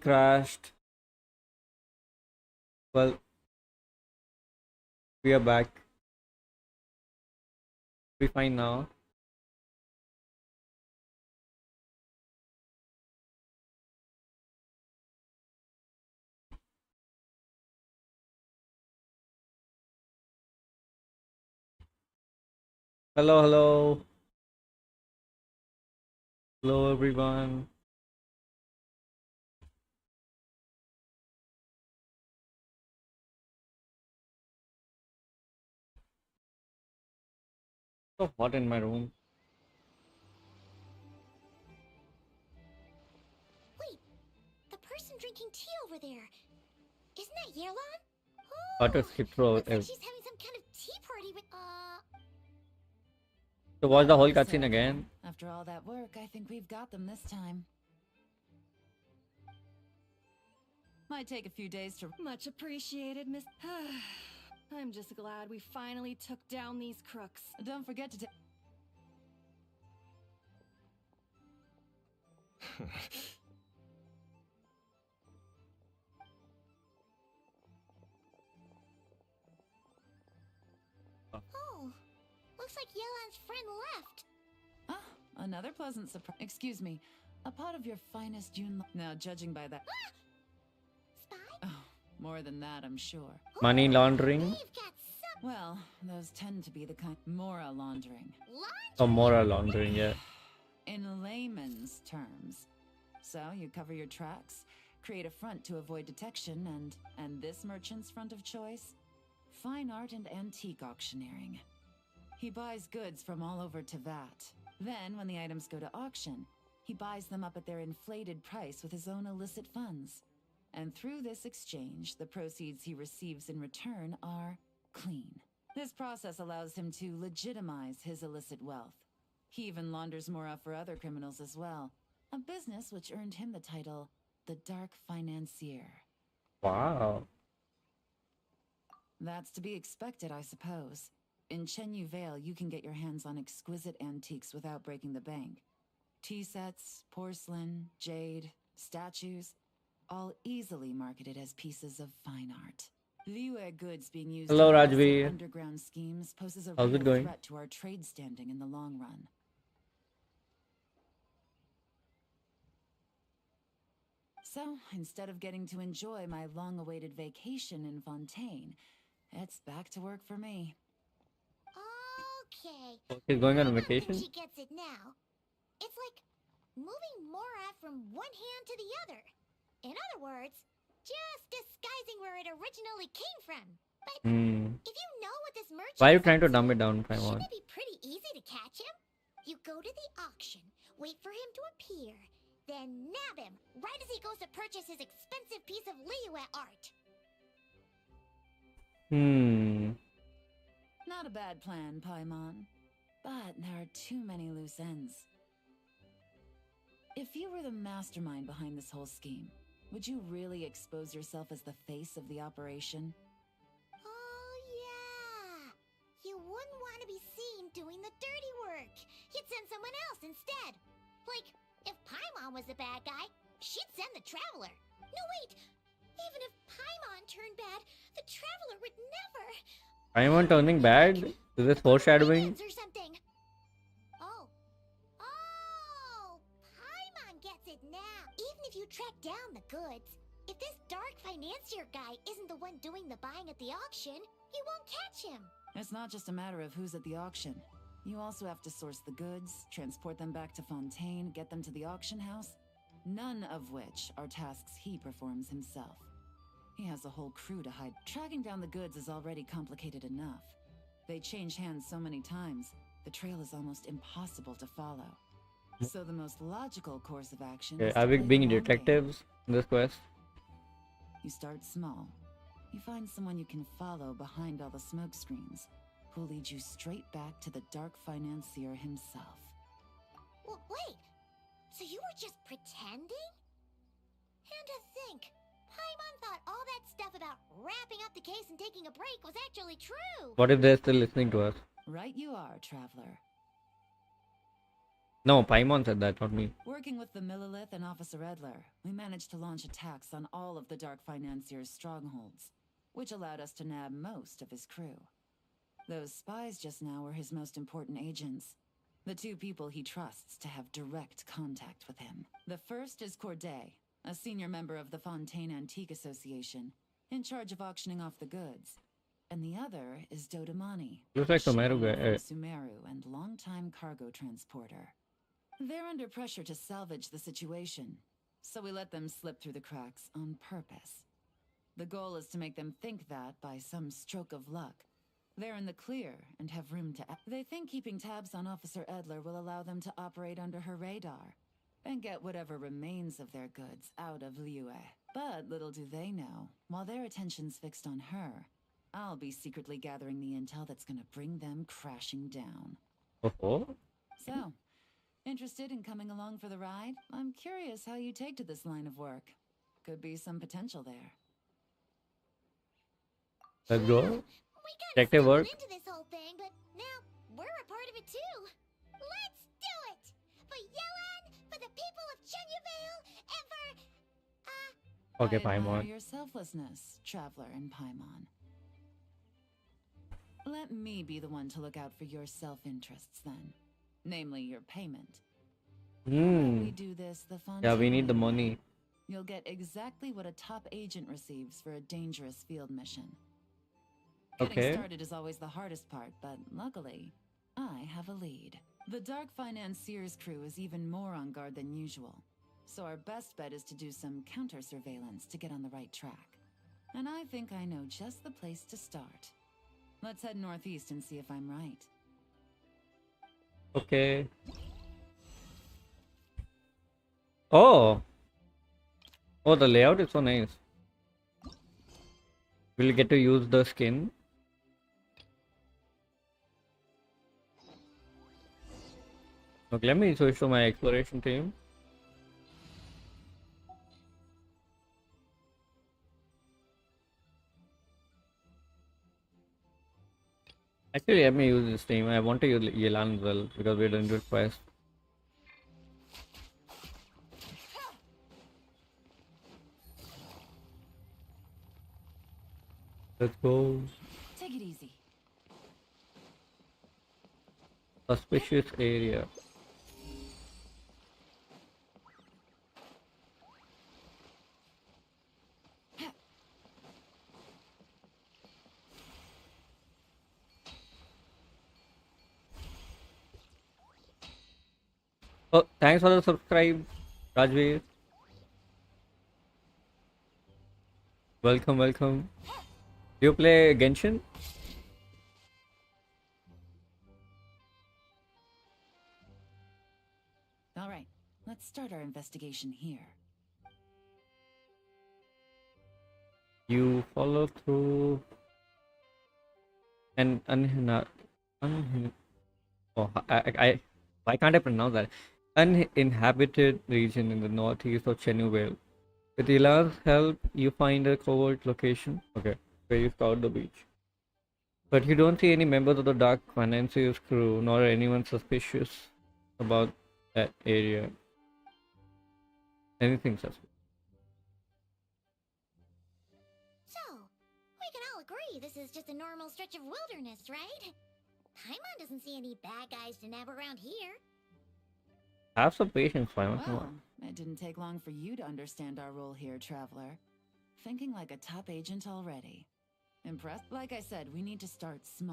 crashed. Well, we are back. We fine now. Hello, hello. Hello, everyone. So hot in my room. Wait, the person drinking tea over there. Isn't that Yerlan? Got to Oh, skip through looks like it. she's having some kind of tea party with, So watch the whole So, cutscene again. after all that work, I think we've got them this time. Might take a few days to... Much appreciated, Miss... I'm just glad we finally took down these crooks. Don't forget to... Oh, looks like Yelan's friend left. Ah, another pleasant surprise. Excuse me. A pot of your finest June... Now, judging by that... Spy? Oh, more than that, I'm sure. Money laundering They've got some Well, those tend to be the kind... Mora laundering. or laundry. moral laundering, yeah. In layman's terms. So, you cover your tracks, create a front to avoid detection, and this merchant's front of choice? Fine art and antique auctioneering. He buys goods from all over Teyvat. Then, when the items go to auction, he buys them up at their inflated price with his own illicit funds. And through this exchange, the proceeds he receives in return are clean. This process allows him to legitimize his illicit wealth. He even launders Mora for other criminals as well. A business which earned him the title, the Dark Financier. Wow. That's to be expected, I suppose. In Chenyu Vale, you can get your hands on exquisite antiques without breaking the bank. Tea sets, porcelain, jade, statues, all easily marketed as pieces of fine art. Liyue goods being used Hello, in illicit Rajveer. underground schemes poses a How's real it going? threat to our trade standing in the long run. So, instead of getting to enjoy my long-awaited vacation in Fontaine, it's back to work for me. Okay. He's going on a I don't think vacation? she gets it now. It's like moving Mora from one hand to the other. In other words, just disguising where it originally came from. But if you know what this merchant Why are you is trying to up dumb it down, Paimon? shouldn't it be pretty easy to catch him? You go to the auction, wait for him to appear, then nab him right as he goes to purchase his expensive piece of Liyue art. Not a bad plan, Paimon. But there are too many loose ends. If you were the mastermind behind this whole scheme, would you really expose yourself as the face of the operation? Oh, yeah. You wouldn't want to be seen doing the dirty work. You'd send someone else instead. Like, if Paimon was the bad guy, she'd send the Traveler. No, wait. Even if Paimon turned bad, the Traveler would never. Paimon turning bad? Is this foreshadowing? Or something. Oh. Oh! Paimon gets it now. Even if you track down the goods, if this Dark Financier guy isn't the one doing the buying at the auction, you won't catch him. It's not just a matter of who's at the auction. You also have to source the goods, transport them back to Fontaine, get them to the auction house, none of which are tasks he performs himself. He has a whole crew to hide. Tracking down the goods is already complicated enough. They change hands so many times, the trail is almost impossible to follow. So the most logical course of action is to Are we play the being long game. detectives in this quest? You start small. You find someone you can follow behind all the smoke screens, who'll lead you straight back to the Dark Financier himself. Well, wait. So you were just pretending? And to think, Paimon thought all that stuff about wrapping up the case and taking a break was actually true. What if they're still listening to us? Right you are, Traveler. No, Paimon said that, not me. Working with the Millilith and Officer Edler, we managed to launch attacks on all of the Dark Financier's strongholds, which allowed us to nab most of his crew. Those spies just now were his most important agents, the two people he trusts to have direct contact with him. The first is Corday, a senior member of the Fontaine Antique Association, in charge of auctioning off the goods. And the other is Dodamani, Looks like Sumeru guy. from Sumeru and longtime cargo transporter. They're under pressure to salvage the situation, so we let them slip through the cracks on purpose. The goal is to make them think that, by some stroke of luck, they're in the clear and have room to act. They think keeping tabs on Officer Edler will allow them to operate under her radar and get whatever remains of their goods out of Liyue. But little do they know, while their attention's fixed on her, I'll be secretly gathering the intel that's gonna bring them crashing down. Oh, So, interested in coming along for the ride? I'm curious how you take to this line of work. Could be some potential there. let's go. We got Detective work. into this whole thing, but now we're a part of it too. Let's do it! For Yelan, for the people of Chenyavale, and for... Okay, I admire Paimon. your selflessness, Traveler and Paimon. Let me be the one to look out for your self-interests then. Namely, your payment. When we do this, the Fontaine Yeah, we need the way, money. You'll get exactly what a top agent receives for a dangerous field mission. Getting Okay. started is always the hardest part, but luckily, I have a lead. The Dark Financier's crew is even more on guard than usual, so our best bet is to do some counter-surveillance to get on the right track. And I think I know just the place to start. Let's head northeast and see if I'm right. Okay. Oh. Oh, the layout is so nice. We'll get to use the skin. Okay, let me switch to my exploration team. Actually, let me use this team. I want to use Yelan as well because we didn't do it twice. Let's go. Take it easy. Suspicious area. Oh, thanks for the subscribe, Rajveer. Welcome, welcome. Do you play Genshin? All right, let's start our investigation here. You follow through an oh, why can't I pronounce that? Uninhabited region in the northeast of Chenyavale. With Ilan's help, you find a covert location. Okay, where you scout the beach. But you don't see any members of the Dark Financier's crew, nor anyone suspicious about that area. Anything suspicious. So, we can all agree this is just a normal stretch of wilderness, right? Paimon doesn't see any bad guys to nab around here. Have some patience, Paimon. Come Well, on. it didn't take long for you to understand our role here, Traveler. Thinking like a top agent already. Impressed? Like I said, we need to start small.